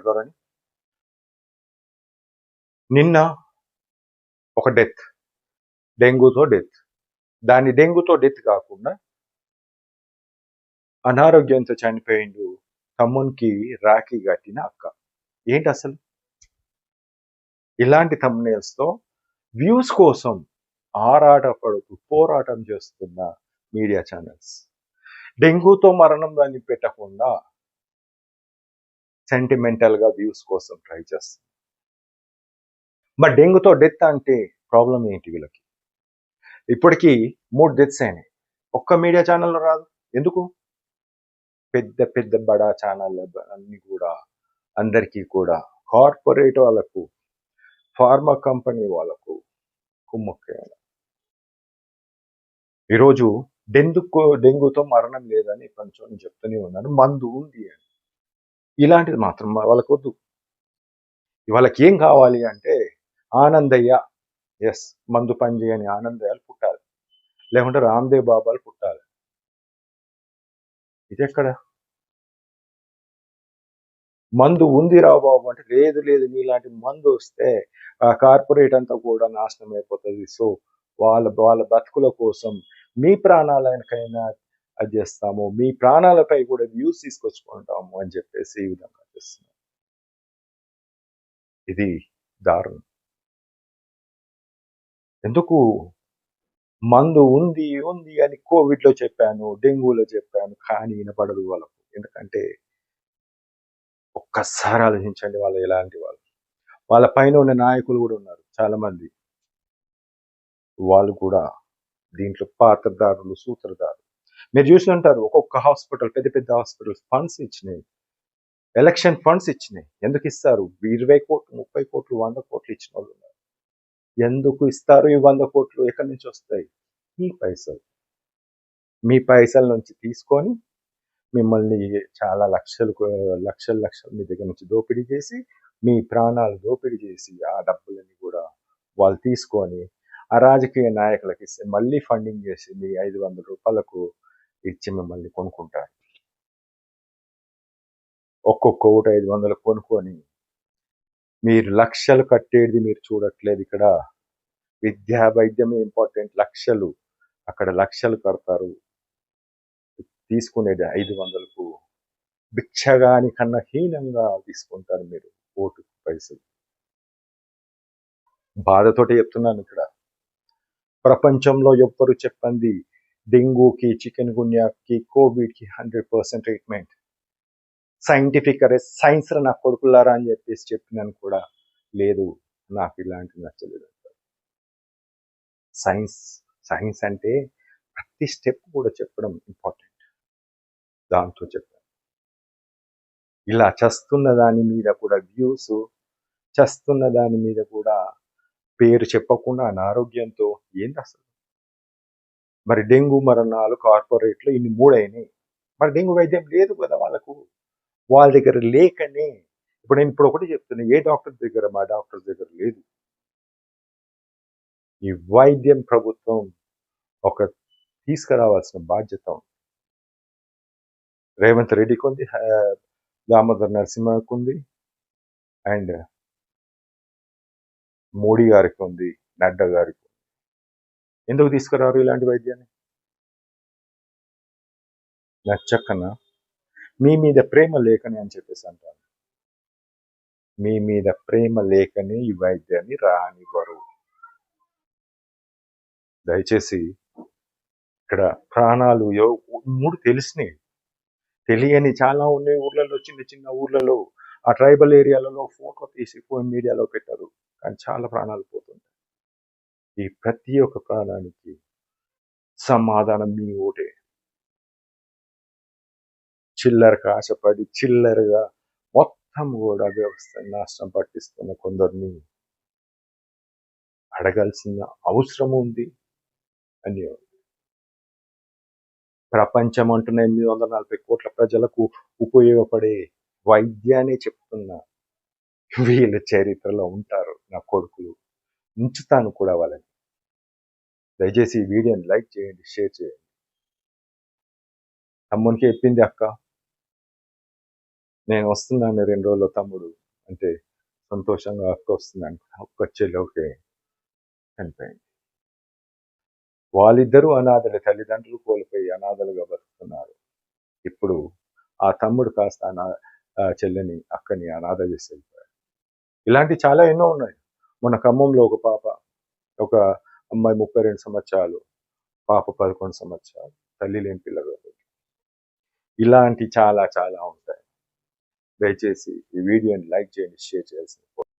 గారని నిన్న ఒక డెంగ్యూతో డెత్. దాని డెంగ్యూతో డెత్ కాకుండా అనారోగ్యంతో చనిపోయిండు తమ్మునికి రాఖీ కట్టిన అక్క. ఏంటి అసలు ఇలాంటి థంబ్నెయిల్స్తో వ్యూస్ కోసం ఆరాటపడుతూ పోరాటం చేస్తున్న మీడియా ఛానల్స్ డెంగ్యూతో మరణం దాన్ని పెట్టకుండా సెంటిమెంటల్గా వ్యూస్ కోసం ట్రై చేస్తుంది. మరి డెంగ్యూతో డెత్ అంటే ప్రాబ్లం ఏంటి వీళ్ళకి? ఇప్పటికీ 3 డెత్స్ అయినాయి. ఒక్క మీడియా ఛానల్లో రాదు ఎందుకు? పెద్ద పెద్ద బడా ఛానల్ అన్ని కూడా అందరికీ కూడా కార్పొరేట్ వాళ్ళకు, ఫార్మా కంపెనీ వాళ్ళకు కుమ్మక్కేయాలి. ఈరోజు డెంగ్యూతో మరణం లేదని కొంచెం చెప్తూనే ఉన్నాను, మందు ఉంది అని. ఇలాంటిది మాత్రం వాళ్ళకు వద్దు. వాళ్ళకి ఏం కావాలి అంటే ఆనందయ్య, ఎస్ మందు పని చేయని ఆనందయ్యలు పుట్టాలి, లేకుంటే రామ్దేవ్ బాబాలు పుట్టాలి. ఇది ఎక్కడ? మందు ఉంది రా బాబు అంటే లేదు లేదు, నీలాంటి మందు వస్తే ఆ కార్పొరేట్ అంతా కూడా నాశనం అయిపోతుంది. సో వాళ్ళ బతుకుల కోసం మీ ప్రాణాలకైనా అది చేస్తాము, మీ ప్రాణాలపై కూడా వ్యూస్ తీసుకొచ్చుకుంటాము అని చెప్పేసి ఈ విధంగా చేస్తున్నాం. ఇది దారుణం. ఎందుకు మందు ఉంది ఉంది అని కోవిడ్లో చెప్పాను, డెంగ్యూలో చెప్పాను, కానీ వినపడదు వాళ్ళకు. ఎందుకంటే ఒక్కసారి ఆలోచించండి, వాళ్ళు ఎలాంటి వాళ్ళు. వాళ్ళ పైన ఉన్న నాయకులు కూడా ఉన్నారు చాలా మంది, వాళ్ళు కూడా దీంట్లో పాత్రదారులు, సూత్రధారులు. మీరు చూసి ఉంటారు, ఒక్కొక్క హాస్పిటల్, పెద్ద పెద్ద హాస్పిటల్స్ ఫండ్స్ ఇచ్చినాయి, ఎలక్షన్ ఫండ్స్ ఇచ్చినాయి. ఎందుకు ఇస్తారు? 20 కోట్లు, 30 కోట్లు, 100 కోట్లు ఇచ్చిన వాళ్ళు ఉన్నారు. ఎందుకు ఇస్తారు ఈ 100 కోట్లు? ఎక్కడి నుంచి వస్తాయి? మీ పైసల నుంచి తీసుకొని మిమ్మల్ని చాలా లక్షలు మీ దగ్గర నుంచి దోపిడీ చేసి, మీ ప్రాణాలు దోపిడీ చేసి, ఆ డబ్బులని కూడా వాళ్ళు తీసుకొని ఆ రాజకీయ నాయకులకు ఇస్తే మళ్ళీ ఫండింగ్ చేసి మీ 500 రూపాయలకు ఇచ్చి మిమ్మల్ని కొనుక్కుంటారు. ఒక్కొక్క ఓటు 500 కొనుక్కొని మీరు లక్షలు కట్టేది మీరు చూడట్లేదు. ఇక్కడ విద్యా వైద్యమే ఇంపార్టెంట్. లక్షలు, అక్కడ లక్షలు కడతారు, తీసుకునేది 500కు భిక్షగాని కన్నా హీనంగా తీసుకుంటారు మీరు ఓటు పైసలు. బాధతోటి చెప్తున్నాను. ఇక్కడ ప్రపంచంలో ఎవ్వరు చెప్పండి డెంగ్యూకి, చికెన్ గున్యాకి, కోవిడ్కి 100% ట్రీట్మెంట్ సైంటిఫిక్ సైన్స్ నా కొడుకులారా అని చెప్పేసి చెప్పినాను కూడా లేదు. నాకు ఇలాంటి నచ్చలేదు. సైన్స్ అంటే ప్రతి స్టెప్ కూడా చెప్పడం ఇంపార్టెంట్. దాంతో చెప్పాను. ఇలా చస్తున్న దాని మీద కూడా వ్యూస్, చస్తున్న దాని మీద కూడా పేరు చెప్పకుండా అనారోగ్యంతో ఏంటి అసలు? మరి డెంగ్యూ మరణాలు కార్పొరేట్లో ఇన్ని 3 అయినాయి. మరి డెంగ్యూ వైద్యం లేదు కదా వాళ్ళకు, వాళ్ళ దగ్గర లేకనే. ఇప్పుడు నేను ఒకటి చెప్తున్నా, ఏ డాక్టర్ దగ్గర, మా డాక్టర్ దగ్గర లేదు. ఈ వైద్యం ప్రభుత్వం ఒక తీసుకురావాల్సిన బాధ్యత ఉంది. రేవంత్ రెడ్డికి ఉంది, దామోదర్ నరసింహకు ఉంది, అండ్ మోడీ గారికి ఉంది, నడ్డా గారికి ఉంది. ఎందుకు తీసుకురారు ఇలాంటి వైద్యాన్ని? నచ్చకనా? మీ మీద ప్రేమ లేకనే అని చెప్పేసి అంటారు. మీ మీద ప్రేమ లేకనే ఈ వైద్యాన్ని రానివ్వరు. దయచేసి ఇక్కడ ప్రాణాలు 3 తెలిసినాయి, తెలియని చాలా ఉన్నాయి ఊర్లలో, చిన్న చిన్న ఊర్లలో, ఆ ట్రైబల్ ఏరియాలలో ఫోటో తీసి మీడియాలో పెట్టారు, కానీ చాలా ప్రాణాలు పోతుంటాయి. ఈ ప్రతి ఒక్క ప్రాణానికి సమాధానం మీ ఓటే. చిల్లరకు ఆశపడి చిల్లరగా మొత్తం కూడా వ్యవస్థ నాశనం పట్టిస్తున్న కొందరిని అడగాల్సిన అవసరం ఉంది అని. ప్రపంచం అంటున్న 840 కోట్ల ప్రజలకు ఉపయోగపడే వైద్యాన్ని చెప్తున్నా. వీళ్ళ చరిత్రలో ఉంటారు నా కొడుకులు, ఉంచుతాను కూడా వాళ్ళని. దయచేసి ఈ వీడియోని లైక్ చేయండి, షేర్ చేయండి. తమ్మునికి చెప్పింది అక్క, నేను వస్తున్నాను 2 రోజుల్లో తమ్ముడు అంటే సంతోషంగా అక్క వస్తుందని ఒక్క చెల్లి ఒకటే చనిపోయింది. వాళ్ళిద్దరూ అనాథలే, తల్లిదండ్రులు కోల్పోయి అనాథలుగా బతుకుతున్నారు. ఇప్పుడు ఆ తమ్ముడు కాస్త చెల్లిని, అక్కని అనాథ చేసి వెళ్ళిపోయాడు. ఇలాంటి చాలా ఎన్నో ఉన్నాయి. మన ఖమ్మంలో ఒక పాప, ఒక అమ్మాయి 32 సంవత్సరాలు, పాప 11 సంవత్సరాలు, తల్లి లేని పిల్లలు. ఇలాంటి చాలా చాలా ఉంటాయి. దయచేసి ఈ వీడియోని లైక్ చేయండి, షేర్ చేయాల్సింది.